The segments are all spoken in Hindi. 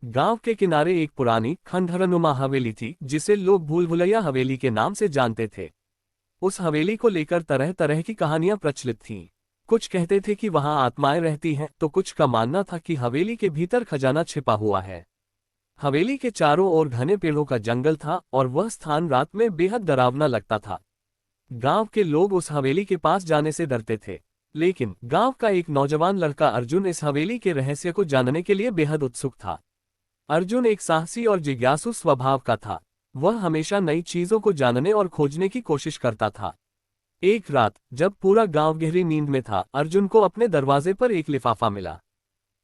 गांव के किनारे एक पुरानी खंडहरनुमा हवेली थी जिसे लोग भूल भुलैया हवेली के नाम से जानते थे। उस हवेली को लेकर तरह तरह की कहानियां प्रचलित थीं। कुछ कहते थे कि वहां आत्माएं रहती हैं, तो कुछ का मानना था कि हवेली के भीतर खजाना छिपा हुआ है। हवेली के चारों ओर घने पेड़ों का जंगल था और वह स्थान रात में बेहद डरावना लगता था। गांव के लोग उस हवेली के पास जाने से डरते थे, लेकिन गांव का एक नौजवान लड़का अर्जुन इस हवेली के रहस्य को जानने के लिए बेहद उत्सुक था। अर्जुन एक साहसी और जिज्ञासु स्वभाव का था। वह हमेशा नई चीजों को जानने और खोजने की कोशिश करता था। एक रात जब पूरा गांव गहरी नींद में था, अर्जुन को अपने दरवाजे पर एक लिफाफा मिला।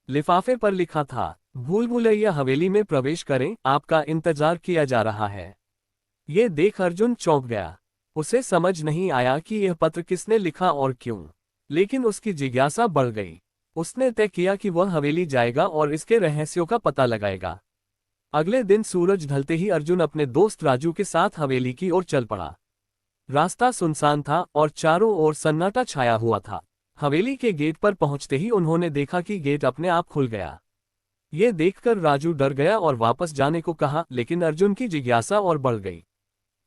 लिफाफे पर लिखा था, भूल भुलैया हवेली में प्रवेश करें, आपका इंतजार किया जा रहा है। ये देख अर्जुन चौंक गया। उसे समझ नहीं आया कि यह पत्र किसने लिखा और क्यों, लेकिन उसकी जिज्ञासा बढ़ गई। उसने तय किया कि वह हवेली जाएगा और इसके रहस्यों का पता लगाएगा। अगले दिन सूरज ढलते ही अर्जुन अपने दोस्त राजू के साथ हवेली की ओर चल पड़ा। रास्ता सुनसान था और चारों ओर सन्नाटा छाया हुआ था। हवेली के गेट पर पहुंचते ही उन्होंने देखा कि गेट अपने आप खुल गया। ये देखकर राजू डर गया और वापस जाने को कहा, लेकिन अर्जुन की जिज्ञासा और बढ़ गई।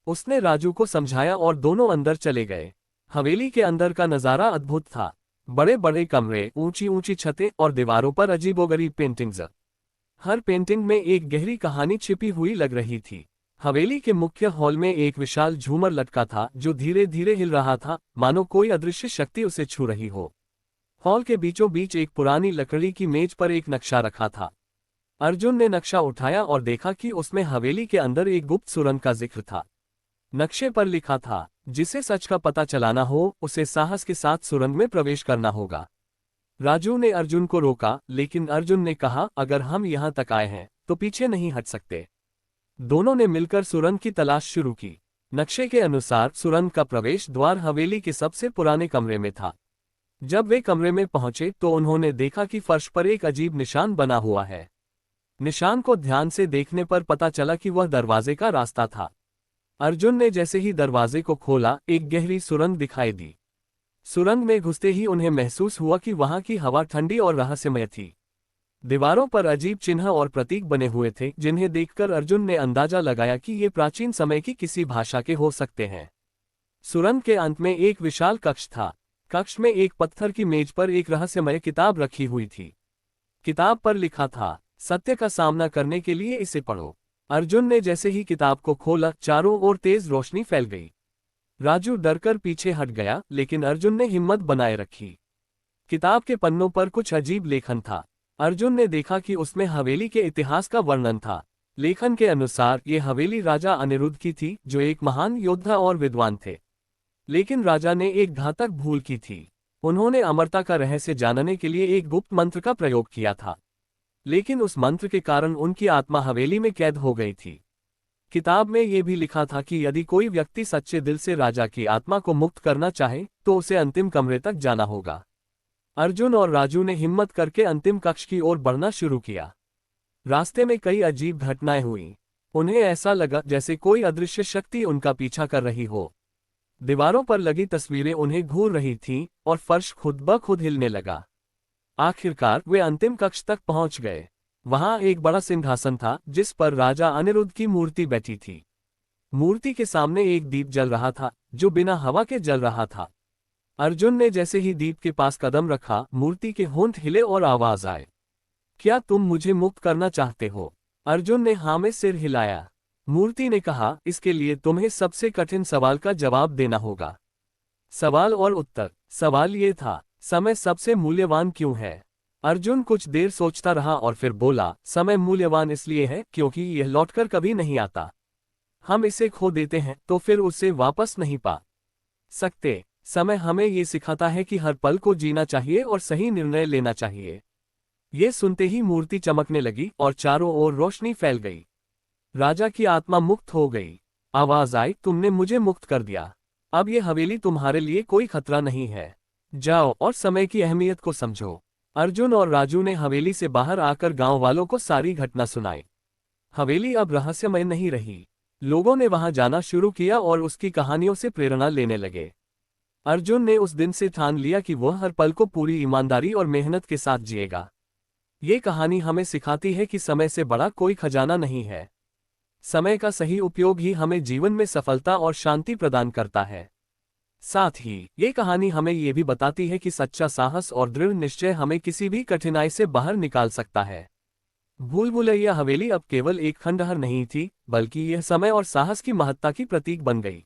उसने राजू को समझाया और दोनों अंदर चले गए। हवेली के अंदर का नजारा अद्भुत था। बड़े बड़े कमरे, ऊंची ऊंची छतें और दीवारों पर अजीबोगरीब पेंटिंग्स। हर पेंटिंग में एक गहरी कहानी छिपी हुई लग रही थी। हवेली के मुख्य हॉल में एक विशाल झूमर लटका था जो धीरे धीरे हिल रहा था, मानो कोई अदृश्य शक्ति उसे छू रही हो। हॉल के बीचों बीच एक पुरानी लकड़ी की मेज पर एक नक्शा रखा था। अर्जुन ने नक्शा उठाया और देखा कि उसमें हवेली के अंदर एक गुप्त सुरंग का जिक्र था। नक्शे पर लिखा था, जिसे सच का पता चलाना हो उसे साहस के साथ सुरंग में प्रवेश करना होगा। राजू ने अर्जुन को रोका, लेकिन अर्जुन ने कहा, अगर हम यहां तक आए हैं तो पीछे नहीं हट सकते। दोनों ने मिलकर सुरंग की तलाश शुरू की। नक्शे के अनुसार सुरंग का प्रवेश द्वार हवेली के सबसे पुराने कमरे में था। जब वे कमरे में पहुंचे तो उन्होंने देखा कि फर्श पर एक अजीब निशान बना हुआ है। निशान को ध्यान से देखने पर पता चला कि वह दरवाजे का रास्ता था। अर्जुन ने जैसे ही दरवाजे को खोला, एक गहरी सुरंग दिखाई दी। सुरंग में घुसते ही उन्हें महसूस हुआ कि वहां की हवा ठंडी और रहस्यमय थी। दीवारों पर अजीब चिन्ह और प्रतीक बने हुए थे, जिन्हें देखकर अर्जुन ने अंदाजा लगाया कि ये प्राचीन समय की किसी भाषा के हो सकते हैं। सुरंग के अंत में एक विशाल कक्ष था। कक्ष में एक पत्थर की मेज पर एक रहस्यमय किताब रखी हुई थी। किताब पर लिखा था, सत्य का सामना करने के लिए इसे पढ़ो। अर्जुन ने जैसे ही किताब को खोला, चारों ओर तेज रोशनी फैल गई। राजू डरकर पीछे हट गया, लेकिन अर्जुन ने हिम्मत बनाए रखी। किताब के पन्नों पर कुछ अजीब लेखन था। अर्जुन ने देखा कि उसमें हवेली के इतिहास का वर्णन था। लेखन के अनुसार ये हवेली राजा अनिरुद्ध की थी, जो एक महान योद्धा और विद्वान थे। लेकिन राजा ने एक घातक भूल की थी। उन्होंने अमरता का रहस्य जानने के लिए एक गुप्त मंत्र का प्रयोग किया था, लेकिन उस मंत्र के कारण उनकी आत्मा हवेली में कैद हो गई थी। किताब में यह भी लिखा था कि यदि कोई व्यक्ति सच्चे दिल से राजा की आत्मा को मुक्त करना चाहे तो उसे अंतिम कमरे तक जाना होगा। अर्जुन और राजू ने हिम्मत करके अंतिम कक्ष की ओर बढ़ना शुरू किया। रास्ते में कई अजीब घटनाएं हुईं। उन्हें ऐसा लगा जैसे कोई अदृश्य शक्ति उनका पीछा कर रही हो। दीवारों पर लगी तस्वीरें उन्हें घूर रही थीं और फर्श खुद ब खुद हिलने लगा। आखिरकार वे अंतिम कक्ष तक पहुंच गए। वहां एक बड़ा सिंहासन था जिस पर राजा अनिरुद्ध की मूर्ति बैठी थी। मूर्ति के सामने एक दीप जल रहा था, जो बिना हवा के जल रहा था। अर्जुन ने जैसे ही दीप के पास कदम रखा, मूर्ति के होंठ हिले और आवाज आए, क्या तुम मुझे मुक्त करना चाहते हो? अर्जुन ने हाँ में सिर हिलाया। मूर्ति ने कहा, इसके लिए तुम्हें सबसे कठिन सवाल का जवाब देना होगा। सवाल और उत्तर। सवाल ये था, समय सबसे मूल्यवान क्यों है? अर्जुन कुछ देर सोचता रहा और फिर बोला, समय मूल्यवान इसलिए है क्योंकि यह लौटकर कभी नहीं आता। हम इसे खो देते हैं तो फिर उसे वापस नहीं पा सकते। समय हमें ये सिखाता है कि हर पल को जीना चाहिए और सही निर्णय लेना चाहिए। ये सुनते ही मूर्ति चमकने लगी और चारों ओर रोशनी फैल गई। राजा की आत्मा मुक्त हो गई। आवाज आई, तुमने मुझे मुक्त कर दिया। अब ये हवेली तुम्हारे लिए कोई खतरा नहीं है। जाओ और समय की अहमियत को समझो। अर्जुन और राजू ने हवेली से बाहर आकर गांव वालों को सारी घटना सुनाई। हवेली अब रहस्यमय नहीं रही। लोगों ने वहां जाना शुरू किया और उसकी कहानियों से प्रेरणा लेने लगे। अर्जुन ने उस दिन से ठान लिया कि वह हर पल को पूरी ईमानदारी और मेहनत के साथ जिएगा। ये कहानी हमें सिखाती है कि समय से बड़ा कोई खजाना नहीं है। समय का सही उपयोग ही हमें जीवन में सफलता और शांति प्रदान करता है। साथ ही ये कहानी हमें ये भी बताती है कि सच्चा साहस और दृढ़ निश्चय हमें किसी भी कठिनाई से बाहर निकाल सकता है। भूल भुलैया हवेली अब केवल एक खंडहर नहीं थी, बल्कि यह समय और साहस की महत्ता की प्रतीक बन गई।